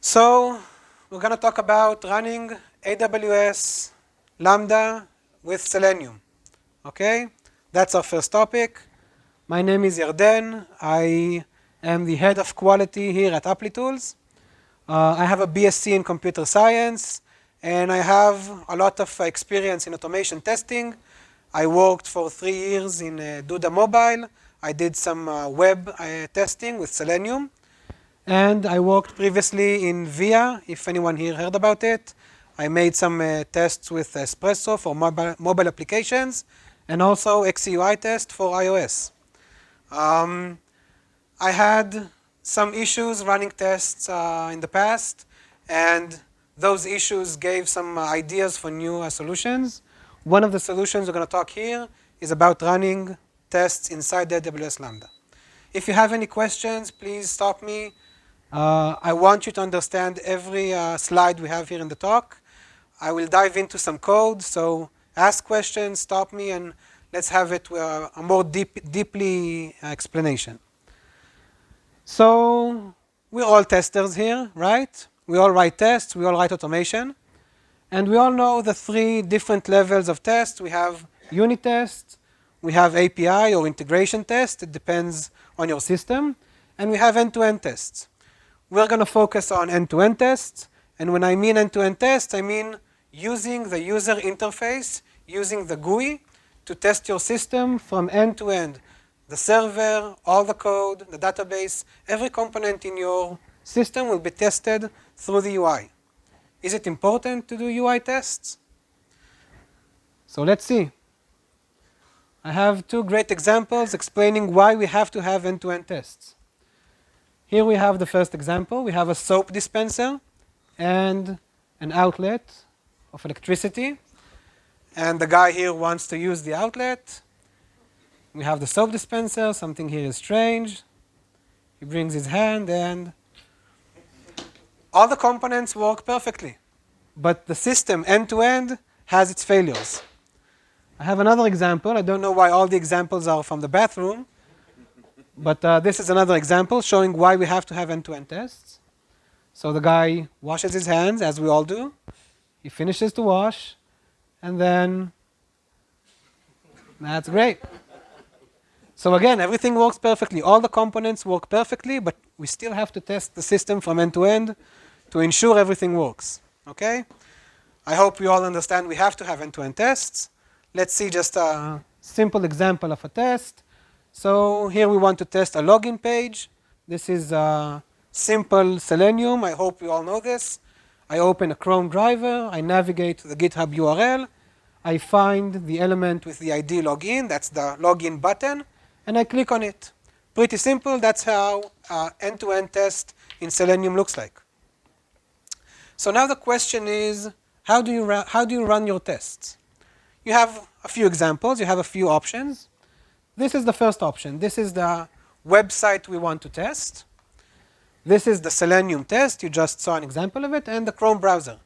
So we're going to talk about running AWS Lambda with Selenium. Okay, that's our first topic. My name is Yarden. I am the head of quality here at Applitools. I have a BSc in computer science, and I have a lot of experience in automation testing. I worked for 3 years in Duda Mobile. I did some web testing with Selenium. And I worked previously in VIA, if anyone here heard about it. I made some tests with Espresso for mobile applications, and also XUI test for iOS. I had some issues running tests in the past, and those issues gave some ideas for new solutions. One of the solutions we're going to talk here is about running tests inside the AWS Lambda. If you have any questions, please stop me. I want you to understand every slide we have here in the talk. I will dive into some code, so ask questions, stop me, and let's have it a more deeply explanation. So we're all testers here, right? We all write tests, we all write automation, and we all know the 3 different levels of tests. We have unit tests, we have API or integration tests, it depends on your system, and we have end-to-end tests. We're going to focus on end-to-end tests, and when I mean end-to-end tests, I mean using the user interface, using the GUI, to test your system from end to end. The server, all the code, the database, every component in your system will be tested through the UI. Is it important to do UI tests? So let's see. I have 2 great examples explaining why we have to have end-to-end tests. Here we have the first example. We have a soap dispenser and an outlet of electricity. And the guy here wants to use the outlet. We have the soap dispenser. Something here is strange. He brings his hand and all the components work perfectly. But the system end-to-end has its failures. I have another example. I don't know why all the examples are from the bathroom. But this is another example showing why we have to have end-to-end tests. So the guy washes his hands, as we all do. He finishes to wash, and then that's great. So again, everything works perfectly. All the components work perfectly, but we still have to test the system from end-to-end to ensure everything works. Okay? I hope we all understand we have to have end-to-end tests. Let's see just a simple example of a test. So here we want to test a login page. This is a simple Selenium. I hope you all know this. I open a Chrome driver. I navigate to the GitHub URL. I find the element with the ID login. That's the login button. And I click on it. Pretty simple. That's how end-to-end test in Selenium looks like. So now the question is, how do you run your tests? You have a few examples. You have a few options. This is the first option. This is the website we want to test. This is the Selenium test. You just saw an example of it, and the Chrome browser.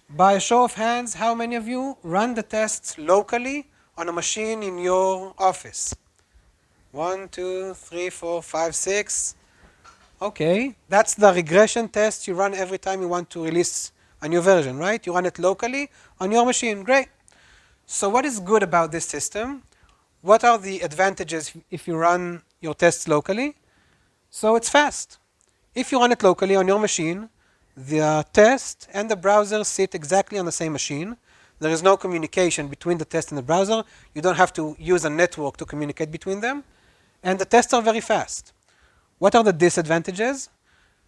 By a show of hands, how many of you run the tests locally on a machine in your office? 1, 2, 3, 4, 5, 6. Okay, that's the regression test you run every time you want to release a new version, right? You run it locally on your machine. Great. So what is good about this system? What are the advantages if you run your tests locally? So it's fast. If you run it locally on your machine, the test and the browser sit exactly on the same machine. There is no communication between the test and the browser. You don't have to use a network to communicate between them. And the tests are very fast. What are the disadvantages?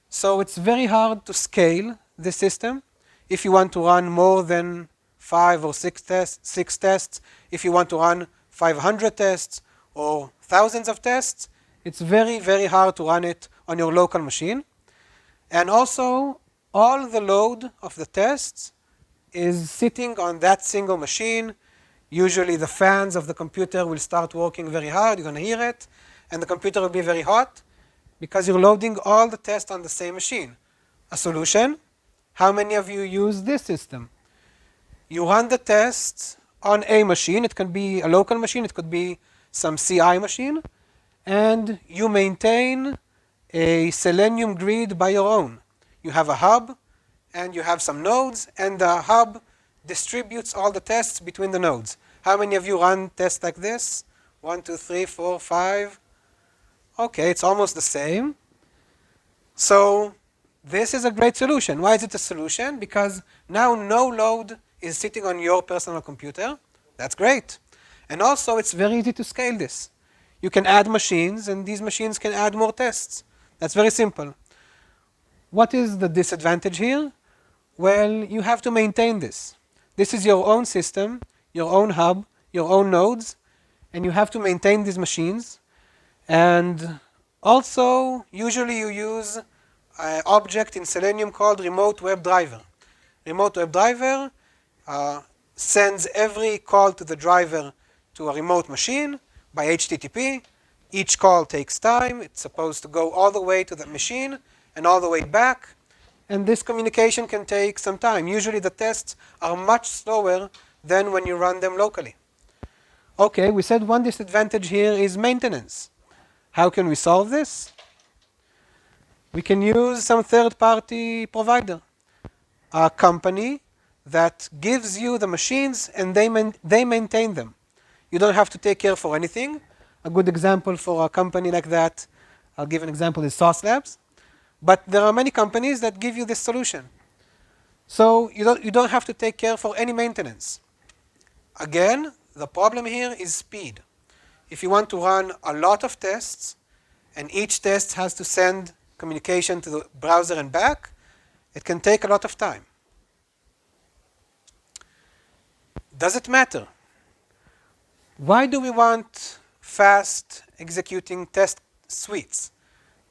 So it's very hard to scale this system. If you want to run more than 5 or 6 tests, if you want to run 500 tests or thousands of tests, it's very, very hard to run it on your local machine. And also, all the load of the tests is sitting on that single machine. Usually the fans of the computer will start working very hard. You're going to hear it. And the computer will be very hot because you're loading all the tests on the same machine. A solution? How many of you use this system? You run the tests on a machine. It can be a local machine. It could be some CI machine. And you maintain a Selenium grid by your own. you have a hub, and you have some nodes, and the hub distributes all the tests between the nodes. How many of you run tests like this? 1, 2, 3, 4, 5. Okay, it's almost the same. So this is a great solution. Why is it a solution? Because now no load is sitting on your personal computer. That's great. And also, it's very easy to scale this. You can add machines, and these machines can add more tests. That's very simple. What is the disadvantage here? Well, you have to maintain this. This is your own system, your own hub, your own nodes, and you have to maintain these machines. And also, usually you use an object in Selenium called remote web driver. Remote web driver sends every call to the driver to a remote machine by HTTP. Each call takes time. It's supposed to go all the way to the machine and all the way back. And this communication can take some time. Usually the tests are much slower than when you run them locally. Okay, we said one disadvantage here is maintenance. How can we solve this? We can use some third-party provider, a company that gives you the machines and they maintain them. You don't have to take care for anything. A good example for a company like that, I'll give an example, is Sauce Labs. But there are many companies that give you this solution. So you don't have to take care for any maintenance. Again, the problem here is speed. If you want to run a lot of tests, and each test has to send communication to the browser and back, it can take a lot of time. Does it matter? Why do we want fast executing test suites?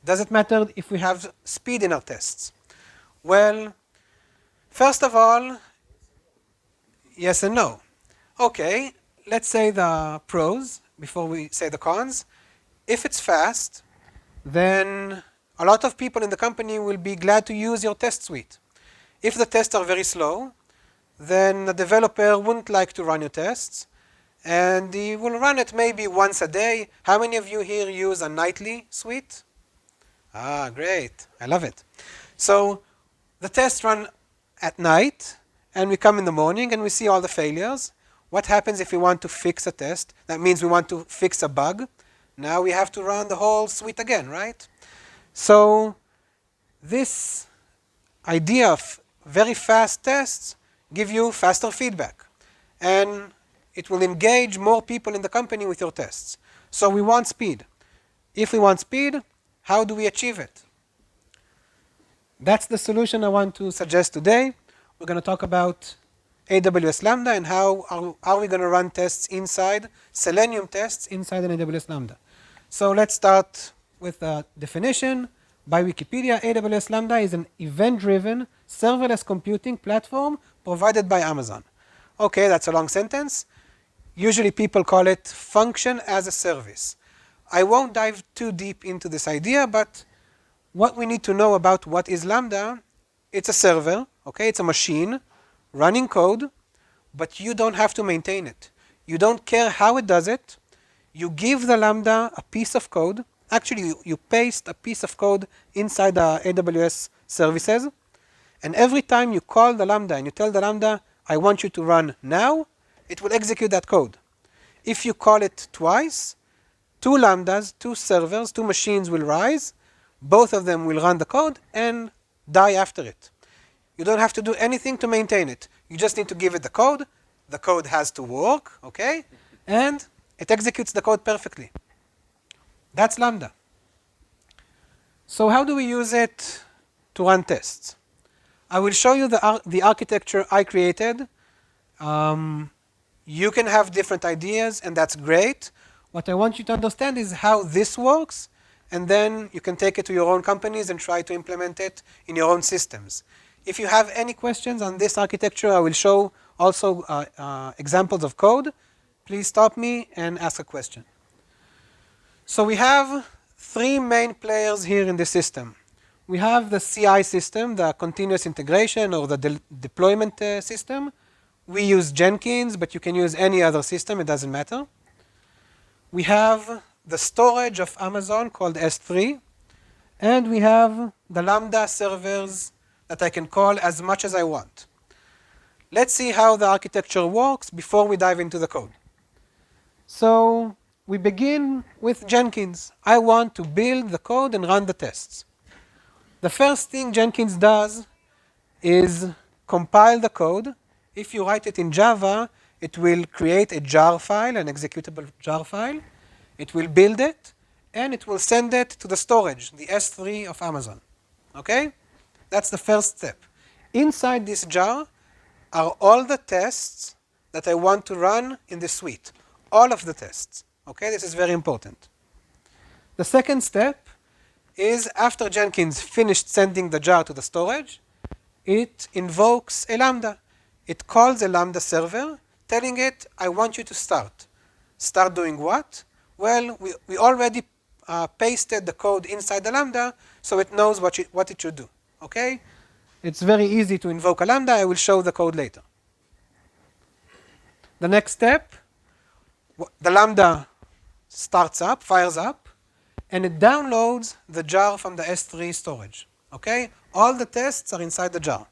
Does it matter if we have speed in our tests? Well, first of all, yes and no. Okay, let's say the pros before we say the cons. If it's fast, then a lot of people in the company will be glad to use your test suite. If the tests are very slow, then the developer wouldn't like to run your tests, and he will run it maybe once a day. How many of you here use a nightly suite? Ah, great. I love it. So the tests run at night, and we come in the morning and we see all the failures. What happens if we want to fix a test? That means we want to fix a bug. Now we have to run the whole suite again, right? So this idea of very fast tests give you faster feedback, and it will engage more people in the company with your tests. So we want speed. If we want speed, how do we achieve it? That's the solution I want to suggest today. We're going to talk about AWS Lambda and how are we going to run tests inside, Selenium tests inside an AWS Lambda. So let's start with a definition. By Wikipedia, AWS Lambda is an event-driven serverless computing platform provided by Amazon. Okay, that's a long sentence. Usually people call it function as a service. I won't dive too deep into this idea, but what we need to know about what is Lambda, it's a server, okay, it's a machine running code, but you don't have to maintain it. You don't care how it does it. You give the Lambda a piece of code. Actually, you paste a piece of code inside the AWS services, and every time you call the Lambda and you tell the Lambda, I want you to run now, it will execute that code. If you call it twice, two Lambdas, two servers, two machines will rise, both of them will run the code and die after it. You don't have to do anything to maintain it. You just need to give it the code has to work, okay? And it executes the code perfectly. That's Lambda. So how do we use it to run tests? I will show you the architecture I created. You can have different ideas, and that's great. What I want you to understand is how this works, and then you can take it to your own companies and try to implement it in your own systems. If you have any questions on this architecture, I will show also examples of code. Please stop me and ask a question. So we have three main players here in the system. We have the CI system, the continuous integration or the deployment system. We use Jenkins, but you can use any other system, it doesn't matter. We have the storage of Amazon called S3, and we have the Lambda servers that I can call as much as I want. Let's see how the architecture works before we dive into the code. So we begin with Jenkins. I want to build the code and run the tests. The first thing Jenkins does is compile the code. If you write it in Java, it will create a jar file, an executable jar file. It will build it, and it will send it to the storage, the S3 of Amazon. Okay? That's the first step. Inside this jar are all the tests that I want to run in the suite. All of the tests. Okay? This is very important. The second step is after Jenkins finished sending the jar to the storage, it invokes a Lambda. It calls a Lambda server, telling it, I want you to start. Start doing what? Well, we already pasted the code inside the Lambda, so it knows what it should do. Okay? It's very easy to invoke a Lambda. I will show the code later. The next step, the Lambda starts up, fires up, and it downloads the jar from the S3 storage. Okay? All the tests are inside the jar.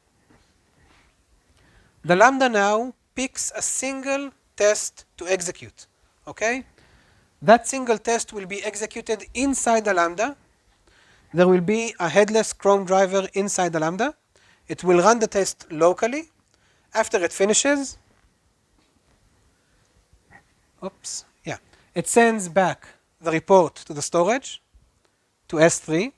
The Lambda now picks a single test to execute. Okay? That single test will be executed inside the Lambda. There will be a headless Chrome driver inside the Lambda. It will run the test locally. After it finishes, it sends back the report to the storage, to S3,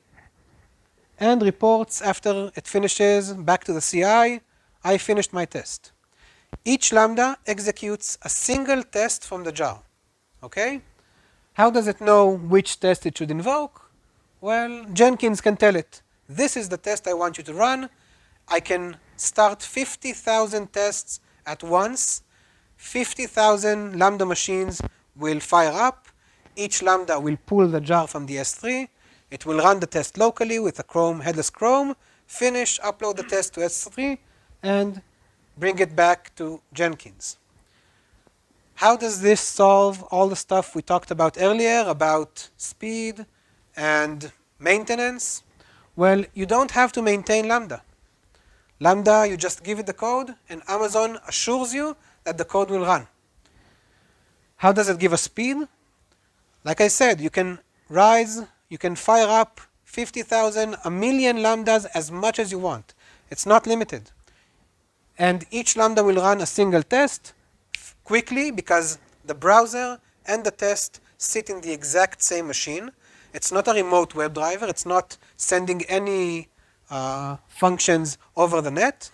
and reports after it finishes back to the CI, I finished my test. Each Lambda executes a single test from the jar. Okay? How does it know which test it should invoke? Well, Jenkins can tell it, this is the test I want you to run. I can start 50,000 tests at once. 50,000 Lambda machines will fire up. Each Lambda will pull the jar from the S3. It will run the test locally with a headless Chrome, finish, upload the test to S3, and bring it back to Jenkins. How does this solve all the stuff we talked about earlier about speed and maintenance? Well, you don't have to maintain Lambda. Lambda, you just give it the code, and Amazon assures you that the code will run. How does it give us speed? Like I said, you can fire up 50,000, a million Lambdas as much as you want. It's not limited. And each Lambda will run a single test quickly because the browser and the test sit in the exact same machine. It's not a remote web driver. It's not sending any functions over the net.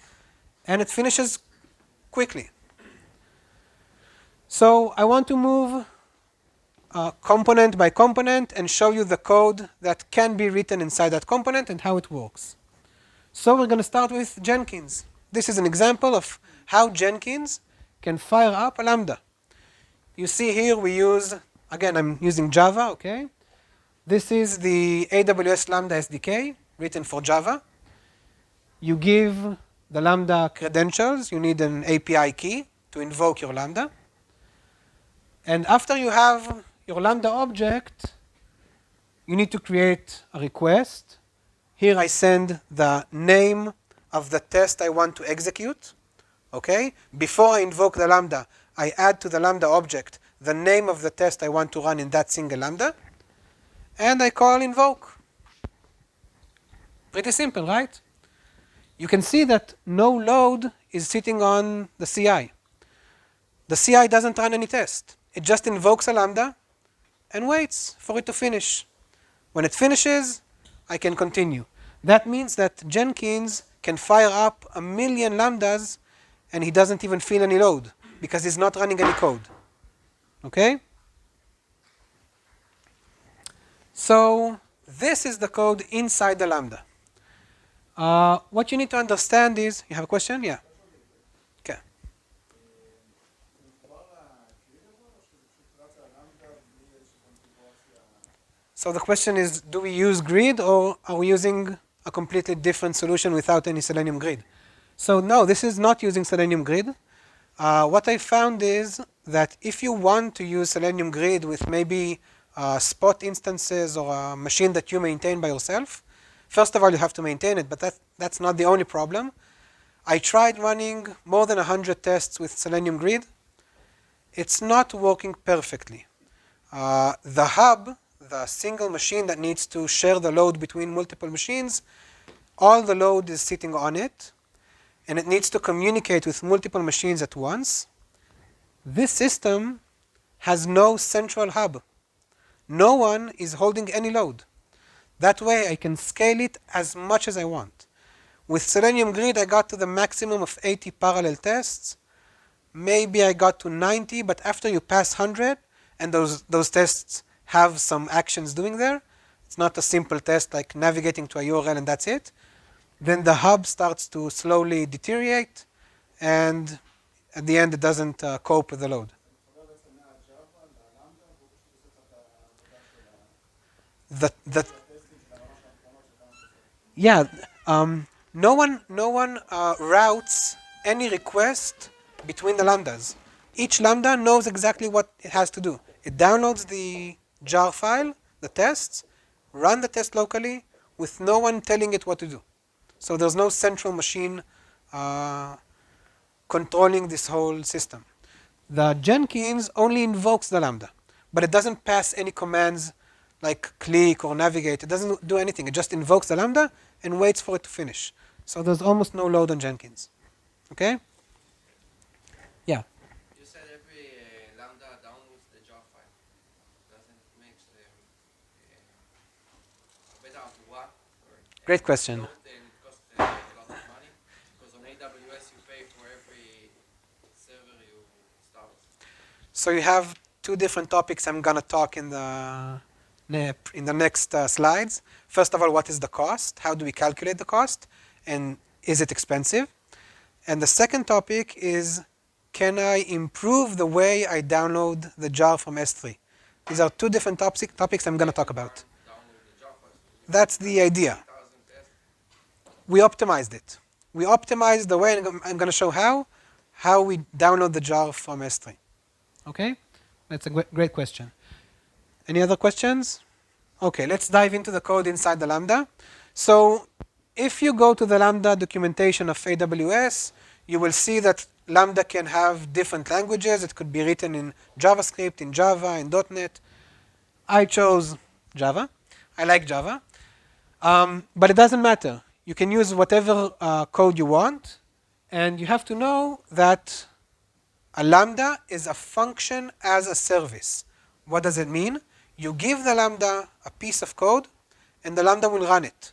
And it finishes quickly. So I want to move component by component and show you the code that can be written inside that component and how it works. So we're going to start with Jenkins. This is an example of how Jenkins can fire up a Lambda. You see here we use, again, I'm using Java, okay? This is the AWS Lambda SDK written for Java. You give the Lambda credentials. You need an API key to invoke your Lambda. And after you have your Lambda object, you need to create a request. Here I send the name of the test I want to execute. Okay? Before I invoke the Lambda, I add to the Lambda object the name of the test I want to run in that single Lambda. And I call invoke. Pretty simple, right? You can see that no load is sitting on the CI. The CI doesn't run any test. It just invokes a Lambda and waits for it to finish. When it finishes, I can continue. That means that Jenkins can fire up a million Lambdas and he doesn't even feel any load because he's not running any code. Okay? So this is the code inside the Lambda. What you need to understand is, you have a question? Yeah. Okay. So the question is, do we use grid or are we using a completely different solution without any Selenium grid? So no, this is not using Selenium grid. What I found is that if you want to use Selenium grid with maybe spot instances or a machine that you maintain by yourself, First of all, you have to maintain it, but that's not the only problem. I tried running more than 100 tests with Selenium Grid. It's not working perfectly. The hub, the single machine that needs to share the load between multiple machines, all the load is sitting on it, and it needs to communicate with multiple machines at once. This system has no central hub. No one is holding any load. That way I can scale it as much as I want. With Selenium Grid, I got to the maximum of 80 parallel tests. Maybe I got to 90, but after you pass 100, and those tests have some actions doing there, it's not a simple test like navigating to a URL and that's it, then the hub starts to slowly deteriorate, and at the end it doesn't cope with the load. Yeah, no one routes any request between the lambdas. Each lambda knows exactly what it has to do. It downloads the jar file, the tests, run the test locally with no one telling it what to do. So there's no central machine controlling this whole system. The Jenkins only invokes the lambda, but it doesn't pass any commands like click or navigate. It doesn't do anything. It just invokes the lambda and waits for it to finish. So there's almost no load on Jenkins. Okay? Yeah. You said every lambda downloads the jar file. Doesn't make better out what? Great question. Then it costs a lot of money because on AWS you pay for every server you start. So you have two different topics I'm gonna talk in the next slides. First of all, what is the cost? How do we calculate the cost? And is it expensive? And the second topic is, can I improve the way I download the jar from S3? These are two different topics I'm going to talk about. That's the idea. We optimized it. We optimized the way, and I'm going to show how we download the jar from S3. Okay? That's a great question. Any other questions? Okay, let's dive into the code inside the Lambda. So if you go to the Lambda documentation of AWS, you will see that Lambda can have different languages. It could be written in JavaScript, in Java, in .NET. I chose Java. I like Java. But it doesn't matter. You can use whatever code you want. And you have to know that a Lambda is a function as a service. What does it mean? You give the Lambda a piece of code, and the Lambda will run it.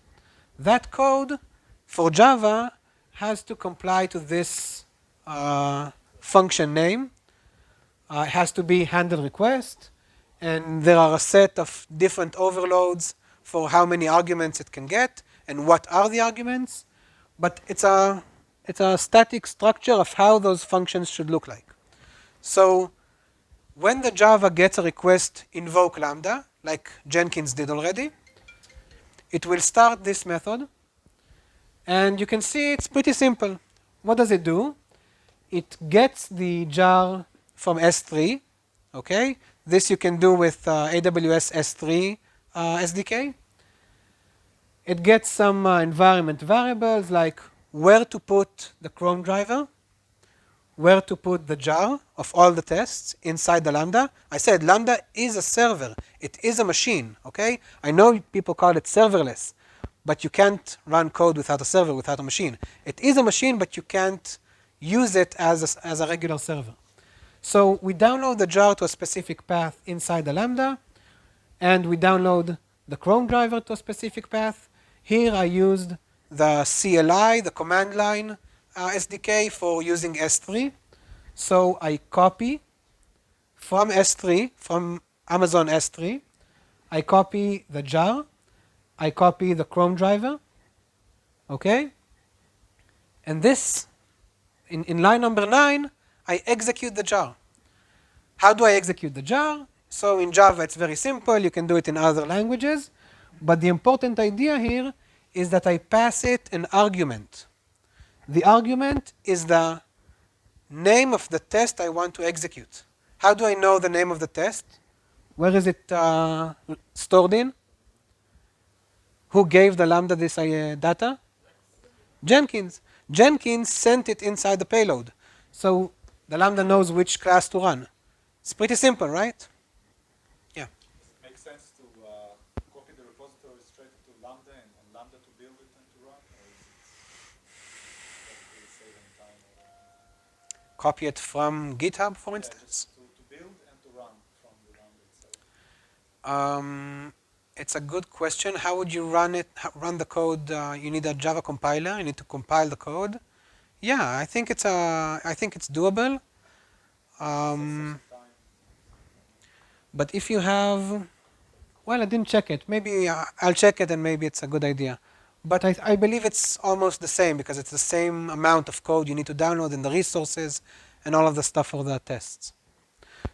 That code, for Java, has to comply to this function name. It has to be handle request, and there are a set of different overloads for how many arguments it can get, and what are the arguments. But it's a static structure of how those functions should look like. So when the Java gets a request, invoke Lambda, like Jenkins did already, it will start this method. And you can see it's pretty simple. What does it do? It gets the jar from S3. Okay? This you can do with AWS S3 SDK. It gets some environment variables like where to put the Chrome driver, where to put the jar of all the tests inside the Lambda. I said Lambda is a server. It is a machine, okay? I know people call it serverless, but you can't run code without a server, without a machine. It is a machine, but you can't use it as a regular server. So we download the jar to a specific path inside the Lambda, and we download the Chrome driver to a specific path. Here I used the CLI, the command line SDK for using S3. So I copy from S3, from Amazon S3, I copy the jar, I copy the Chrome driver, okay? And this, in line number 9, I execute the jar. How do I execute the jar? So in Java it's very simple, you can do it in other languages, but the important idea here is that I pass it an argument. The argument is the name of the test I want to execute. How do I know the name of the test? Where is it stored in? Who gave the Lambda this data? Jenkins. Jenkins sent it inside the payload. So the Lambda knows which class to run. It's pretty simple, right? Yeah. Makes sense to copy the repository straight to Lambda and on Lambda to build it and to run, or is it save any time? Copy it from GitHub, for instance. To build and to run from the Lambda itself. It's a good question. How would you run it? Run the code? You need a Java compiler. You need to compile the code. Yeah, I think it's doable. But if you have, well, I didn't check it. Maybe I'll check it, and maybe it's a good idea. But I believe it's almost the same because it's the same amount of code you need to download and the resources and all of the stuff for the tests.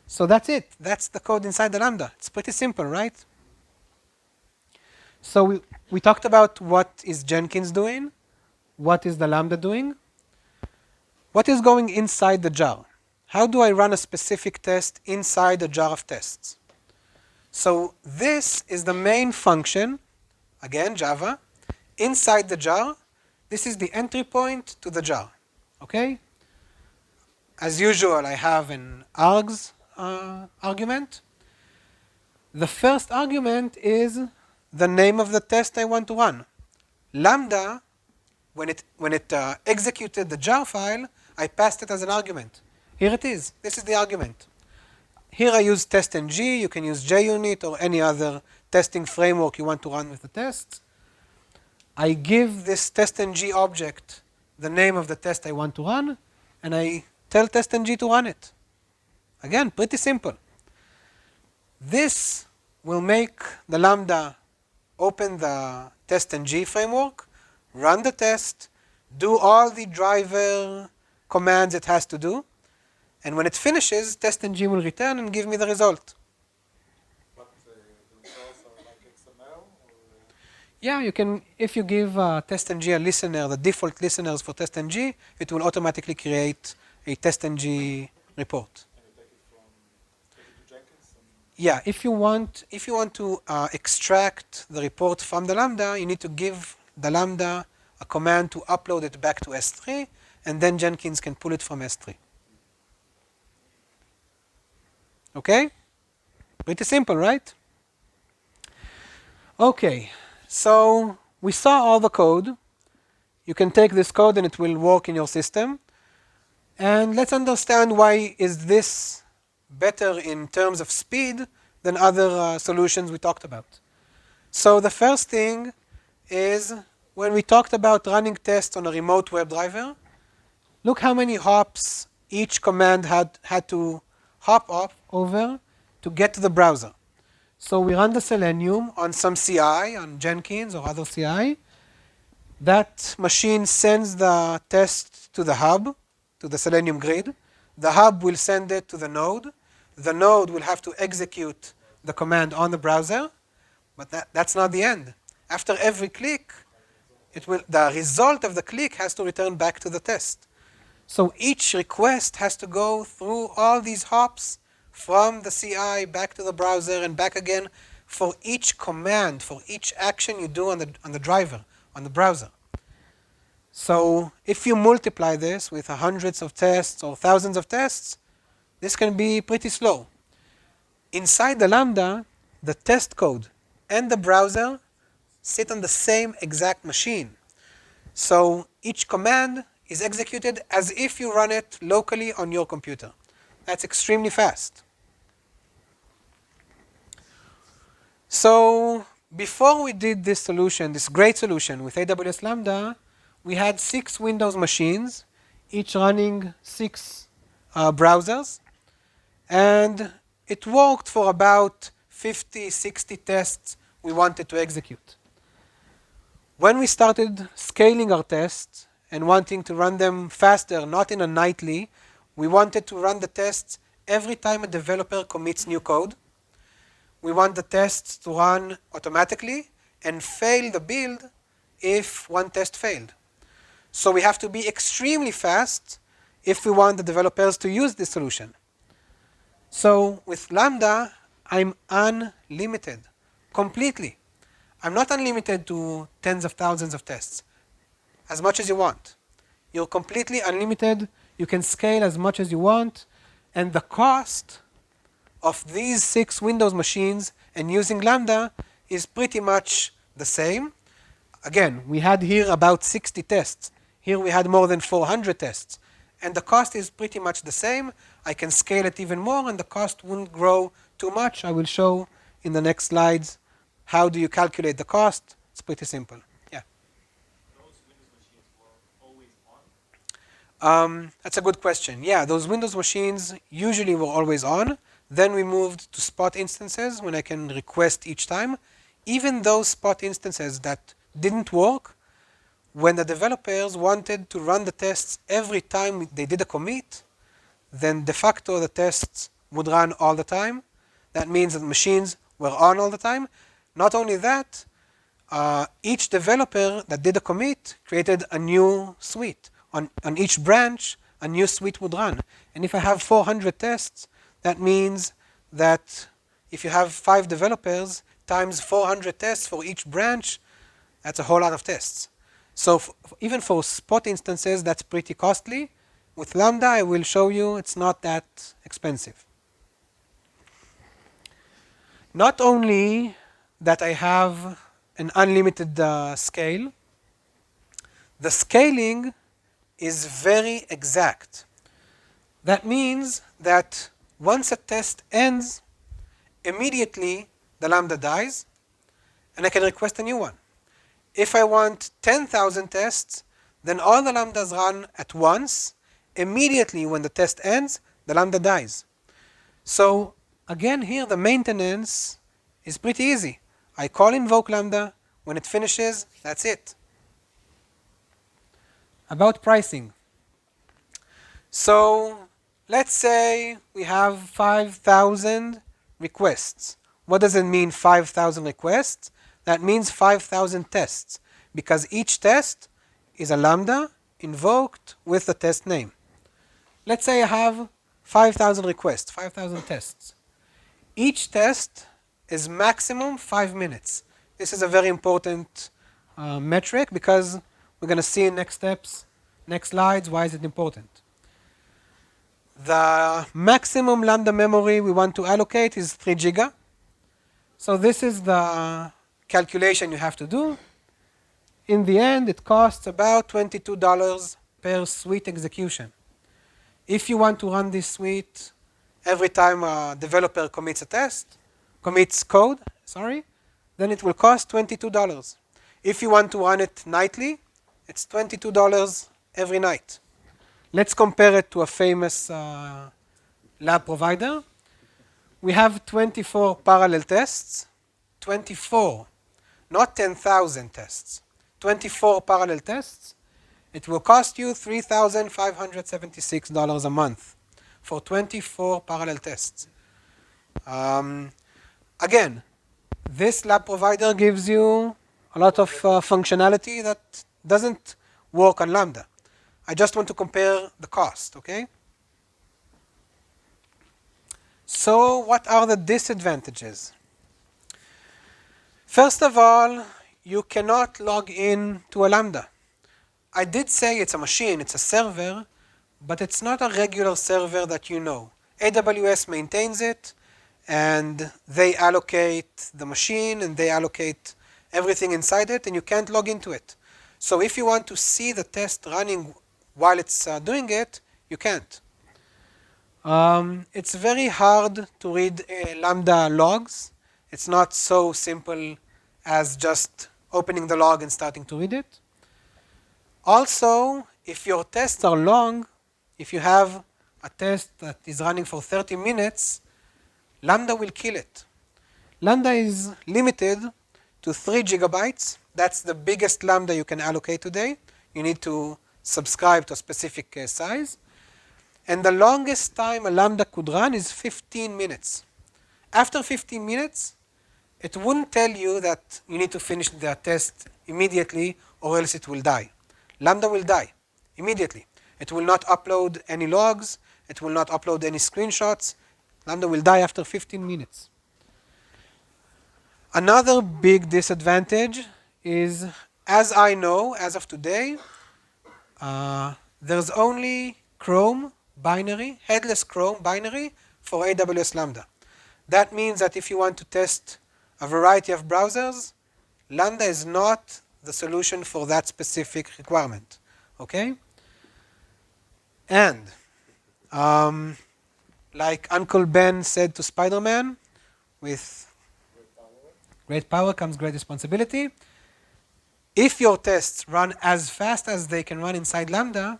So that's it. That's the code inside the Lambda. It's pretty simple, right? So we talked about what is Jenkins doing, what is the Lambda doing, what is going inside the jar. How do I run a specific test inside a jar of tests? So this is the main function, again Java, inside the jar. This is the entry point to the jar, okay? As usual, I have an args argument. The first argument is the name of the test I want to run. Lambda, when it executed the jar file, I passed it as an argument. Here it is. This is the argument. Here I use testng. You can use JUnit or any other testing framework you want to run with the tests. I give this testng object the name of the test I want to run, and I tell testng to run it. Again, pretty simple. This will make the Lambda open the testng framework, run the test, do all the driver commands it has to do, and when it finishes, testng will return and give me the result. But the results are like XML? Or Yeah, you can, if you give testng a listener, the default listeners for testng, it will automatically create a testng report. can you take it from Jenkins? Yeah, if you want to extract the report from the Lambda, you need to give the Lambda a command to upload it back to S3, and then Jenkins can pull it from S3. Okay? Pretty simple, right? Okay, so we saw all the code. You can take this code and it will work in your system. And let's understand why is this better in terms of speed than other solutions we talked about. So the first thing is when we talked about running tests on a remote WebDriver, look how many hops each command had to hop up over to get to the browser. So we run the Selenium on some CI, on Jenkins or other CI. That machine sends the test to the hub, to the Selenium grid. The hub will send it to the node. The node will have to execute the command on the browser, but that's not the end. After every click, the result of the click has to return back to the test. So each request has to go through all these hops from the CI back to the browser and back again for each command, for each action you do on the driver, on the browser. So if you multiply this with hundreds of tests or thousands of tests, this can be pretty slow. Inside the Lambda, the test code and the browser sit on the same exact machine. So each command is executed as if you run it locally on your computer. That's extremely fast. So before we did this solution, this great solution with AWS Lambda, we had 6 Windows machines, each running 6 browsers. And it worked for about 50, 60 tests we wanted to execute. When we started scaling our tests and wanting to run them faster, not in a nightly, we wanted to run the tests every time a developer commits new code. We want the tests to run automatically and fail the build if one test failed. So we have to be extremely fast if we want the developers to use this solution. So with Lambda, I'm unlimited, completely. I'm not unlimited to tens of thousands of tests, as much as you want. You're completely unlimited. You can scale as much as you want. And the cost of these 6 Windows machines and using Lambda is pretty much the same. Again, we had here about 60 tests. Here we had more than 400 tests. And the cost is pretty much the same. I can scale it even more, and the cost won't grow too much. I will show in the next slides how do you calculate the cost. It's pretty simple. Yeah. Those Windows machines were always on? That's a good question. Yeah, those Windows machines usually were always on. Then we moved to spot instances when I can request each time. Even those spot instances that didn't work, when the developers wanted to run the tests every time they did a commit, then de facto the tests would run all the time. That means that machines were on all the time. Not only that, each developer that did a commit created a new suite. On each branch, a new suite would run. And if I have 400 tests, that means that if you have 5 developers times 400 tests for each branch, that's a whole lot of tests. So even for spot instances, that's pretty costly. With Lambda, I will show you it's not that expensive. Not only that I have an unlimited scale, the scaling is very exact. That means that once a test ends, immediately the Lambda dies, and I can request a new one. If I want 10,000 tests, then all the Lambdas run at once. Immediately when the test ends, the Lambda dies. So again here the maintenance is pretty easy. I call invoke Lambda. When it finishes, that's it. About pricing. So let's say we have 5,000 requests. What does it mean, 5,000 requests? That means 5,000 tests, because each test is a Lambda invoked with the test name. Let's say I have 5,000 requests, 5,000 tests. Each test is maximum 5 minutes. This is a very important metric, because we're going to see in next steps, next slides, why is it important. The maximum Lambda memory we want to allocate is 3 giga. So this is the calculation you have to do. In the end, it costs about $22 per suite execution. If you want to run this suite every time a developer commits code, then it will cost $22. If you want to run it nightly, it's $22 every night. Let's compare it to a famous lab provider. We have 24 parallel tests, 24, not 10,000 tests, 24 parallel tests. It will cost you $3,576 a month for 24 parallel tests. Again, this lab provider gives you a lot of functionality that doesn't work on Lambda. I just want to compare the cost, okay? So what are the disadvantages? First of all, you cannot log in to a Lambda. I did say it's a machine, it's a server, but it's not a regular server that you know. AWS maintains it, and they allocate the machine, and they allocate everything inside it, and you can't log into it. So if you want to see the test running while it's doing it, you can't. It's very hard to read Lambda logs. It's not so simple as just opening the log and starting to read it. Also, if your tests are long, if you have a test that is running for 30 minutes, Lambda will kill it. Lambda is limited to 3 gigabytes. That's the biggest Lambda you can allocate today. You need to subscribe to a specific size. And the longest time a Lambda could run is 15 minutes. After 15 minutes, it wouldn't tell you that you need to finish the test immediately or else it will die. Lambda will die immediately. It will not upload any logs. It will not upload any screenshots. Lambda will die after 15 minutes. Another big disadvantage is, as I know, as of today, there's only Chrome binary, headless Chrome binary for AWS Lambda. That means that if you want to test a variety of browsers, Lambda is not the solution for that specific requirement. Okay? And like Uncle Ben said to Spider-Man, with great power comes great responsibility. If your tests run as fast as they can run inside Lambda,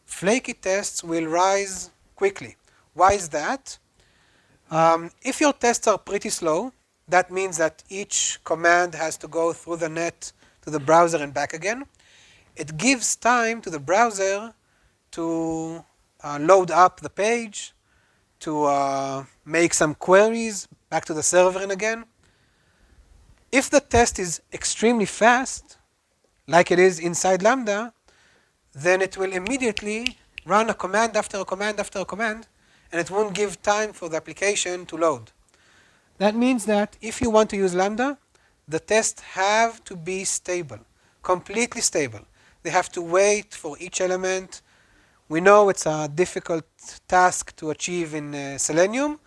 flaky tests will rise quickly. Why is that? If your tests are pretty slow, that means that each command has to go through the net to the browser and back again. It gives time to the browser to load up the page, to make some queries back to the server and again. If the test is extremely fast, like it is inside Lambda, then it will immediately run a command after a command after a command, and it won't give time for the application to load. That means that if you want to use Lambda, the tests have to be stable, completely stable. They have to wait for each element. We know it's a difficult task to achieve in Selenium,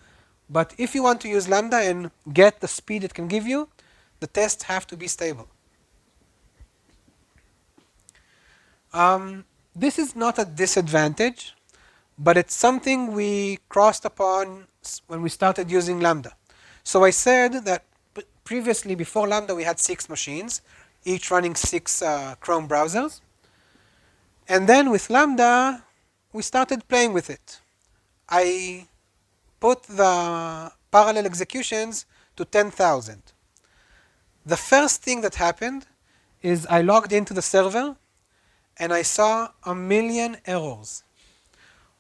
but if you want to use Lambda and get the speed it can give you, the tests have to be stable. This is not a disadvantage, but it's something we crossed upon when we started using Lambda. So I said that previously, before Lambda, we had 6 machines, each running 6 Chrome browsers. And then with Lambda, we started playing with it. I put the parallel executions to 10,000. The first thing that happened is I logged into the server and I saw 1,000,000 errors.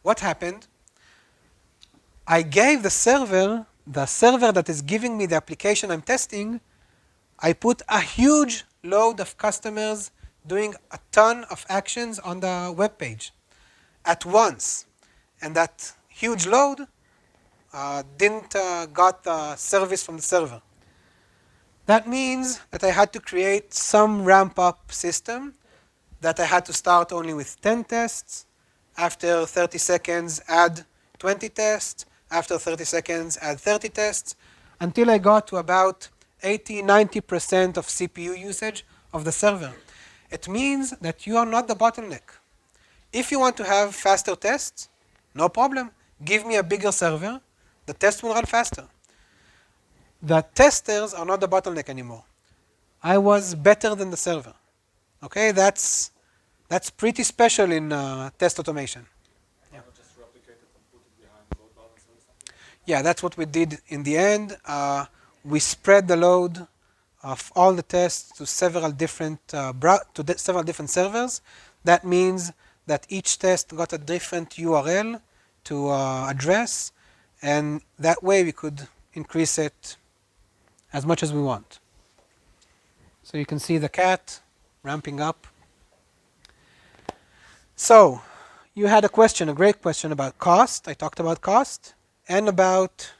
What happened? I gave the server that is giving me the application I'm testing, I put a huge load of customers doing a ton of actions on the web page at once. And that huge load didn't got the service from the server. That means that I had to create some ramp-up system, that I had to start only with 10 tests, after 30 seconds add 20 tests, after 30 seconds add 30 tests, until I got to about 80–90% of CPU usage of the server. It means that you are not the bottleneck. If you want to have faster tests, no problem. Give me a bigger server, the test will run faster. The testers are not the bottleneck anymore. I was better than the server. Okay, that's pretty special in test automation. Yeah. Just replicate it and put it behind load balancer or something? Yeah, that's what we did in the end. We spread the load of all the tests to several different servers. That means that each test got a different URL to address, and that way we could increase it as much as we want. So you can see the cat ramping up. So you had a question, a great question about cost. I talked about cost and about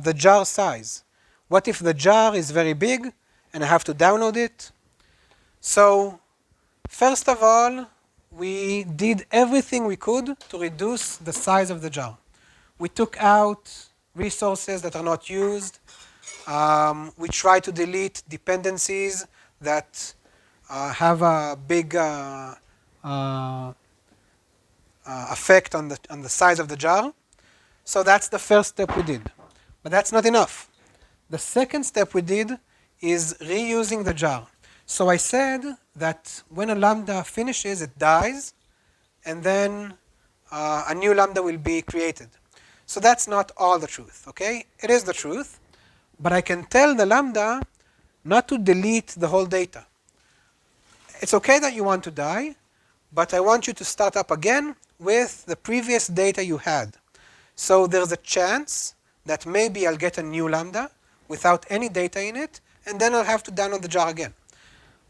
the jar size. What if the jar is very big and I have to download it? So first of all, we did everything we could to reduce the size of the jar. We took out resources that are not used. We try to delete dependencies that have a big effect on the size of the jar. So that's the first step we did. But that's not enough. The second step we did is reusing the jar. So I said that when a lambda finishes, it dies, and then a new lambda will be created. So that's not all the truth, okay? It is the truth, but I can tell the lambda not to delete the whole data. It's okay that you want to die, but I want you to start up again with the previous data you had. So there's a chance that maybe I'll get a new lambda without any data in it, and then I'll have to download the jar again.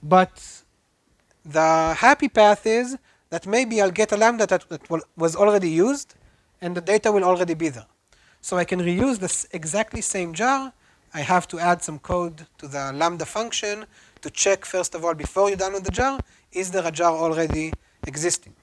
But the happy path is that maybe I'll get a lambda that was already used, and the data will already be there. So I can reuse this exactly same jar I have to add some code to the Lambda function to check, first of all, before you download the jar, is there a jar already existing?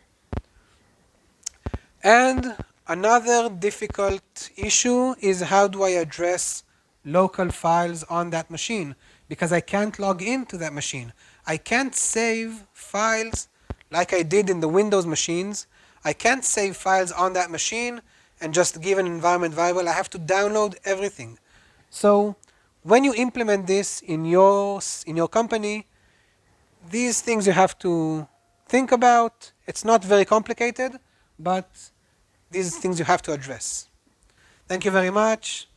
And another difficult issue is how do I address local files on that machine? Because I can't log into that machine. I can't save files like I did in the Windows machines. I can't save files on that machine and just give an environment variable. I have to download everything. So when you implement this in your company, these things you have to think about. It's not very complicated, but these things you have to address. Thank you very much.